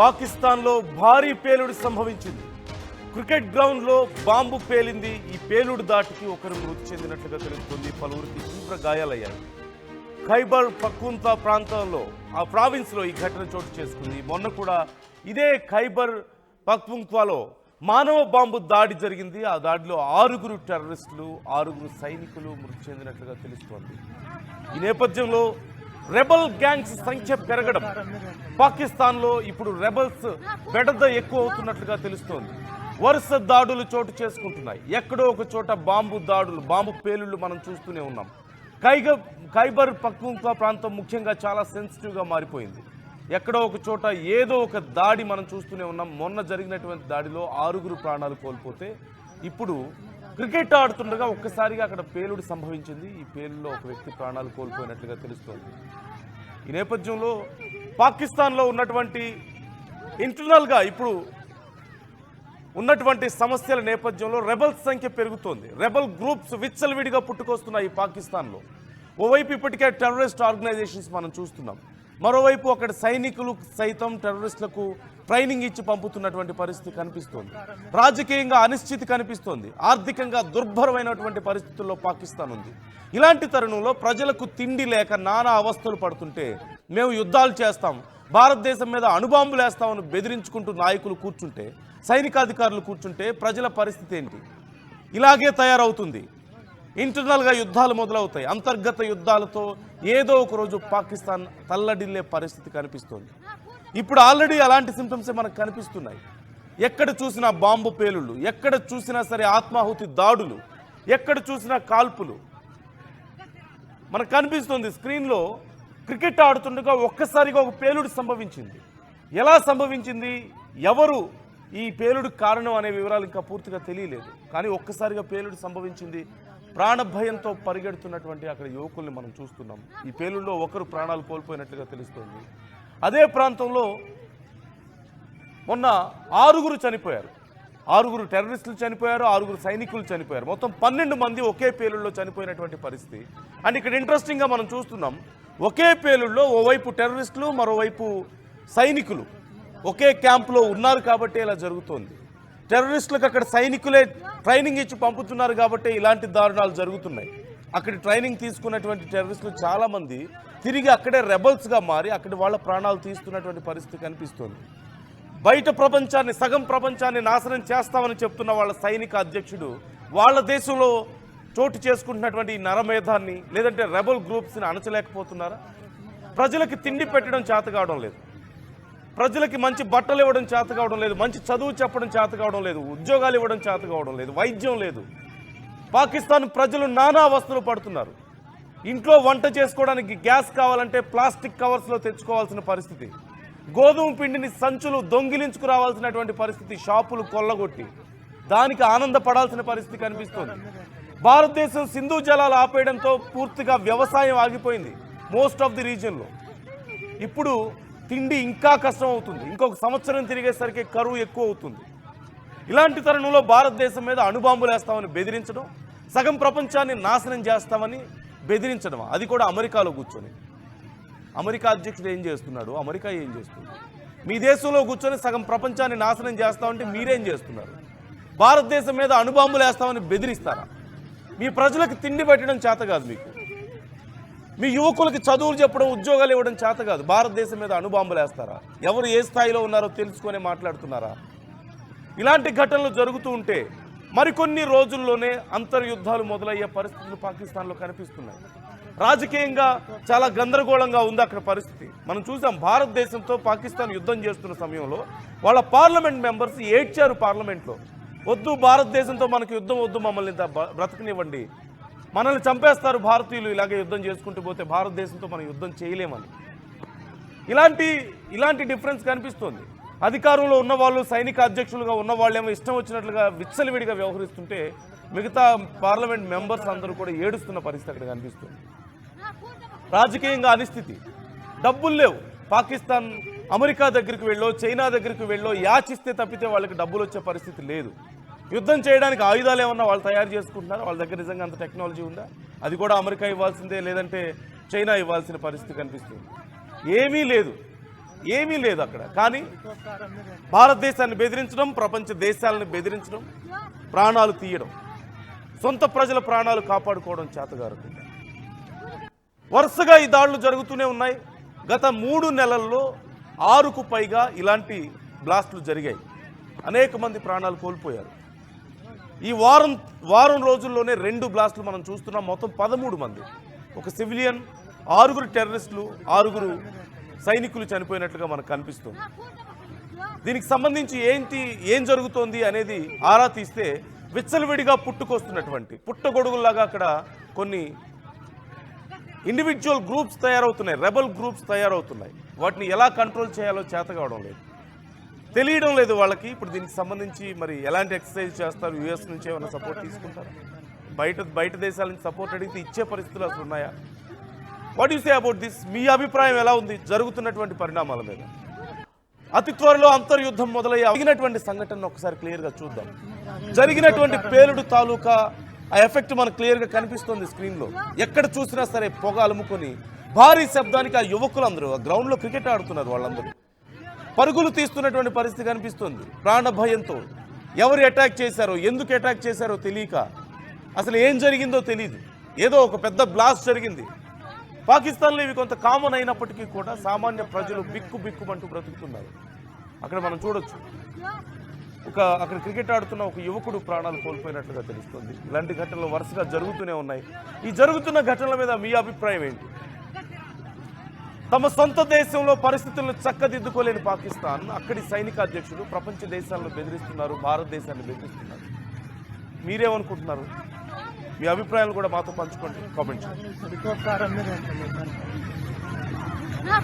పాకిస్తాన్లో భారీ పేలుడు సంభవించింది. క్రికెట్ గ్రౌండ్లో బాంబు పేలింది. ఈ పేలుడు దాటికి ఒకరు మృతి చెందినట్లుగా తెలుస్తుంది. పలువురికి తీవ్ర గాయాలయ్యాయి. ఖైబర్ పఖ్తూన్ఖ్వా ప్రాంతంలో ఆ ప్రావిన్స్లో ఈ ఘటన చోటు చేసుకుంది. మొన్న కూడా ఇదే ఖైబర్ పఖ్తూన్ఖ్వాలో మానవ బాంబు దాడి జరిగింది. ఆ దాడిలో 6 టెర్రరిస్టులు 6 సైనికులు మృతి చెందినట్లుగా తెలుస్తోంది. ఈ నేపథ్యంలో రెబల్ గ్యాంగ్స్ సంఖ్య పెరగడం, పాకిస్తాన్లో ఇప్పుడు రెబల్స్ బెడద ఎక్కువ అవుతున్నట్లుగా తెలుస్తోంది. వరుస దాడులు చోటు చేసుకుంటున్నాయి. ఎక్కడో ఒక చోట బాంబు దాడులు, బాంబు పేలుళ్లు మనం చూస్తూనే ఉన్నాం. ఖైబర్ పఖ్తూన్ఖ్వా ప్రాంతం ముఖ్యంగా చాలా సెన్సిటివ్గా మారిపోయింది. ఎక్కడో ఒక చోట ఏదో ఒక దాడి మనం చూస్తూనే ఉన్నాం. మొన్న జరిగినటువంటి దాడిలో 6 ప్రాణాలు కోల్పోతే ఇప్పుడు క్రికెట్ ఆడుతుండగా ఒక్కసారిగా అక్కడ పేలుడు సంభవించింది. ఈ పేలుడులో ఒక వ్యక్తి ప్రాణాలు కోల్పోయినట్లుగా తెలుస్తోంది. ఈ నేపథ్యంలో పాకిస్తాన్లో ఉన్నటువంటి ఇంటర్నల్గా ఇప్పుడు ఉన్నటువంటి సమస్యల నేపథ్యంలో రెబల్స్ సంఖ్య పెరుగుతోంది. రెబల్ గ్రూప్స్ విచ్చలవిడిగా పుట్టుకొస్తున్నాయి పాకిస్తాన్లో. ఓవైపు ఇప్పటికే టెర్రరిస్ట్ ఆర్గనైజేషన్స్ మనం చూస్తున్నాం. మరోవైపు అక్కడ సైనికులు సైతం టెర్రరిస్టులకు ట్రైనింగ్ ఇచ్చి పంపుతున్నటువంటి పరిస్థితి కనిపిస్తోంది. రాజకీయంగా అనిశ్చితి కనిపిస్తోంది. ఆర్థికంగా దుర్భరమైనటువంటి పరిస్థితుల్లో పాకిస్తాన్ ఉంది. ఇలాంటి తరుణంలో ప్రజలకు తిండి లేక నానా అవస్థలు పడుతుంటే మేము యుద్ధాలు చేస్తాం, భారతదేశం మీద అణుబాంబులు వేస్తామని బెదిరించుకుంటూ నాయకులు కూర్చుంటే, సైనికాధికారులు కూర్చుంటే ప్రజల పరిస్థితి ఏంటి? ఇలాగే తయారవుతుంది. ఇంటర్నల్గా యుద్ధాలు మొదలవుతాయి. అంతర్గత యుద్ధాలతో ఏదో ఒక రోజు పాకిస్తాన్ తల్లడిల్లే పరిస్థితి కనిపిస్తోంది. ఇప్పుడు ఆల్రెడీ అలాంటి సింప్టమ్సే మనకు కనిపిస్తున్నాయి. ఎక్కడ చూసినా బాంబు పేలుళ్ళు, ఎక్కడ చూసినా సరే ఆత్మాహుతి దాడులు, ఎక్కడ చూసినా కాల్పులు మనకు కనిపిస్తుంది. స్క్రీన్లో క్రికెట్ ఆడుతుండగా ఒక్కసారిగా ఒక పేలుడు సంభవించింది. ఎలా సంభవించింది, ఎవరు ఈ పేలుడు కారణం అనే వివరాలు ఇంకా పూర్తిగా తెలియలేదు. కానీ ఒక్కసారిగా పేలుడు సంభవించింది. ప్రాణభయంతో పరిగెడుతున్నటువంటి అక్కడ యువకుల్ని మనం చూస్తున్నాం. ఈ పేలుడులో ఒకరు ప్రాణాలు కోల్పోయినట్లుగా తెలుస్తోంది. అదే ప్రాంతంలో మొన్న 6 చనిపోయారు. 6 టెర్రరిస్టులు చనిపోయారు, 6 సైనికులు చనిపోయారు. మొత్తం 12 మంది ఒకే పేలుడులో చనిపోయినటువంటి పరిస్థితి. అండ్ ఇక్కడ ఇంట్రెస్టింగ్గా మనం చూస్తున్నాం, ఒకే పేలుడులో ఓవైపు టెర్రరిస్టులు, మరోవైపు సైనికులు ఒకే క్యాంపులో ఉన్నారు కాబట్టి ఇలా జరుగుతోంది. టెర్రరిస్టులకు అక్కడ సైనికులే ట్రైనింగ్ ఇచ్చి పంపుతున్నారు కాబట్టి ఇలాంటి దారుణాలు జరుగుతున్నాయి. అక్కడ ట్రైనింగ్ తీసుకున్నటువంటి టెర్రరిస్టులు చాలామంది తిరిగి అక్కడే రెబల్స్గా మారి అక్కడ వాళ్ళ ప్రాణాలు తీస్తున్నటువంటి పరిస్థితి కనిపిస్తోంది. బయట ప్రపంచాన్ని, సగం ప్రపంచాన్ని నాశనం చేస్తామని చెప్తున్న వాళ్ళ సైనిక అధ్యక్షుడు వాళ్ళ దేశంలో చోటు చేసుకుంటున్నటువంటి ఈ నరమేధాన్ని లేదంటే రెబల్ గ్రూప్స్ని అణచలేకపోతున్నారా? ప్రజలకి తిండి పెట్టడం చేత కావడం లేదు, ప్రజలకి మంచి బట్టలు ఇవ్వడం చేత కావడం లేదు, మంచి చదువు చెప్పడం చేత కావడం లేదు, ఉద్యోగాలు ఇవ్వడం చేత కావడం లేదు, వైద్యం లేదు. పాకిస్తాన్ ప్రజలు నానా అవస్థలు పడుతున్నారు. ఇంట్లో వంట చేసుకోవడానికి గ్యాస్ కావాలంటే ప్లాస్టిక్ కవర్స్లో తెచ్చుకోవాల్సిన పరిస్థితి, గోధుమ పిండిని సంచులు దొంగిలించుకు రావాల్సినటువంటి పరిస్థితి, షాపులు కొల్లగొట్టి దానికి ఆనందపడాల్సిన పరిస్థితి కనిపిస్తోంది. భారతదేశం సింధు జలాలు ఆపేయడంతో పూర్తిగా వ్యవసాయం ఆగిపోయింది మోస్ట్ ఆఫ్ ది రీజియన్లో. ఇప్పుడు తిండి ఇంకా కష్టం అవుతుంది. ఇంకొక సంవత్సరం తిరిగేసరికి కరువు ఎక్కువ అవుతుంది. ఇలాంటి తరుణంలో భారతదేశం మీద అణుబాంబులు వేస్తామని బెదిరించడం, సగం ప్రపంచాన్ని నాశనం చేస్తామని బెదిరించడం, అది కూడా అమెరికాలో కూర్చొని. అమెరికా అధ్యక్షుడు ఏం చేస్తున్నాడు, అమెరికా ఏం చేస్తుంది? మీ దేశంలో కూర్చొని సగం ప్రపంచాన్ని నాశనం చేస్తామంటే మీరేం చేస్తున్నారు? భారతదేశం మీద అణుబాంబులు వేస్తామని బెదిరిస్తారా? మీ ప్రజలకు తిండి పెట్టడం చేత కాదు మీకు, మీ యువకులకి చదువులు చెప్పడం, ఉద్యోగాలు ఇవ్వడం చేత కాదు, భారతదేశం మీద అణుబాంబులు వేస్తారా? ఎవరు ఏ స్థాయిలో ఉన్నారో తెలుసుకొని మాట్లాడుతున్నారా? ఇలాంటి ఘటనలు జరుగుతూ ఉంటే మరికొన్ని రోజుల్లోనే అంతర్యుద్ధాలు మొదలయ్యే పరిస్థితులు పాకిస్తాన్లో కనిపిస్తున్నాయి. రాజకీయంగా చాలా గందరగోళంగా ఉంది అక్కడ పరిస్థితి. మనం చూసాం, భారతదేశంతో పాకిస్తాన్ యుద్ధం చేస్తున్న సమయంలో వాళ్ళ పార్లమెంట్ మెంబర్స్ ఏడ్చారు పార్లమెంట్లో, వద్దు భారతదేశంతో మనకు యుద్ధం వద్దు, మమ్మల్ని బ్రతకనివ్వండి, మనల్ని చంపేస్తారు భారతీయులు ఇలాగే యుద్ధం చేసుకుంటూ పోతే, భారతదేశంతో మనం యుద్ధం చేయలేమని. ఇలాంటి డిఫరెన్స్ కనిపిస్తోంది. అధికారంలో ఉన్నవాళ్ళు, సైనిక అధ్యక్షులుగా ఉన్నవాళ్ళేమో ఇష్టం వచ్చినట్లుగా విచ్చలవిడిగా వ్యవహరిస్తుంటే మిగతా పార్లమెంట్ మెంబర్స్ అందరూ కూడా ఏడుస్తున్న పరిస్థితి అక్కడ కనిపిస్తుంది. రాజకీయంగా అనిశ్చితి, డబ్బులు లేవు. పాకిస్తాన్ అమెరికా దగ్గరికి వెళ్ళో, చైనా దగ్గరికి వెళ్ళో యాచిస్తే తప్పితే వాళ్ళకి డబ్బులు వచ్చే పరిస్థితి లేదు. యుద్ధం చేయడానికి ఆయుధాలు ఏమన్నా వాళ్ళు తయారు చేసుకుంటున్నారు? వాళ్ళ దగ్గర నిజంగా అంత టెక్నాలజీ ఉందా? అది కూడా అమెరికా ఇవ్వాల్సిందే, లేదంటే చైనా ఇవ్వాల్సిన పరిస్థితి కనిపిస్తుంది. ఏమీ లేదు. ఏమీ లేదు అక్కడ. కానీ భారతదేశాన్ని బెదిరించడం, ప్రపంచ దేశాలను బెదిరించడం, ప్రాణాలు తీయడం, సొంత ప్రజల ప్రాణాలు కాపాడుకోవడం చేతగారు. వరుసగా ఈ దాడులు జరుగుతూనే ఉన్నాయి. గత 3 నెలల్లో 6కు పైగా ఇలాంటి బ్లాస్టులు జరిగాయి. అనేక మంది ప్రాణాలు కోల్పోయారు. ఈ వారం రోజుల్లోనే 2 బ్లాస్టులు మనం చూస్తున్నాం. మొత్తం 13 మంది, ఒక సివిలియన్, 6 టెర్రరిస్టులు, 6 సైనికులు చనిపోయినట్లుగా మనకు కనిపిస్తుంది. దీనికి సంబంధించి ఏం జరుగుతోంది అనేది ఆరా తీస్తే విచ్చలవిడిగా పుట్టుకొస్తున్నటువంటి పుట్టగొడుగుల్లాగా అక్కడ కొన్ని ఇండివిజువల్ గ్రూప్స్ తయారవుతున్నాయి, రెబల్ గ్రూప్స్ తయారవుతున్నాయి. వాటిని ఎలా కంట్రోల్ చేయాలో చేత కావడం లేదు, తెలియడం లేదు వాళ్ళకి. ఇప్పుడు దీనికి సంబంధించి మరి ఎలాంటి ఎక్సర్సైజ్ చేస్తారు? యూఎస్ నుంచి ఏమైనా సపోర్ట్ తీసుకుంటారు? బయట దేశాల నుంచి సపోర్ట్ అడిగితే ఇచ్చే పరిస్థితులు అసలు ఉన్నాయా? What you say about this? మీ అభిప్రాయం ఎలా ఉంది జరుగుతున్నటువంటి పరిణామాల మీద? అతి త్వరలో అంతర్యుద్ధం మొదలయ్యే జరిగినటువంటి సంఘటనను ఒకసారి క్లియర్గా చూద్దాం. జరిగినటువంటి పేలుడు తాలూకా ఆ ఎఫెక్ట్ మనకు క్లియర్గా కనిపిస్తుంది స్క్రీన్లో. ఎక్కడ చూసినా సరే పొగ అలుముకొని భారీ శబ్దానికి ఆ యువకులందరూ ఆ గ్రౌండ్లో క్రికెట్ ఆడుతున్నారు. వాళ్ళందరూ పరుగులు తీస్తున్నటువంటి పరిస్థితి కనిపిస్తుంది. ప్రాణ భయంతో ఎవరు అటాక్ చేశారో, ఎందుకు అటాక్ చేశారో తెలియక, అసలు ఏం జరిగిందో తెలియదు. ఏదో ఒక పెద్ద బ్లాస్ట్ జరిగింది. పాకిస్తాన్లో ఇవి కొంత కామన్ అయినప్పటికీ కూడా సామాన్య ప్రజలు బిక్కుమంటూ బ్రతుకుతున్నారు. అక్కడ మనం చూడొచ్చు, అక్కడ క్రికెట్ ఆడుతున్న ఒక యువకుడు ప్రాణాలు కోల్పోయినట్లుగా తెలుస్తుంది. ఇలాంటి ఘటనలు వరుసగా జరుగుతూనే ఉన్నాయి. ఈ జరుగుతున్న ఘటనల మీద మీ అభిప్రాయం ఏంటి? తమ సొంత దేశంలో పరిస్థితులను చక్కదిద్దుకోలేని పాకిస్తాన్ అక్కడి సైనిక అధ్యక్షుడు ప్రపంచ దేశాలను బెదిరిస్తున్నారు, భారతదేశాన్ని బెదిరిస్తున్నారు. మీరేమనుకుంటున్నారు? మీ అభిప్రాయాలు కూడా మాతో పంచుకోండి, కామెంట్ Nah,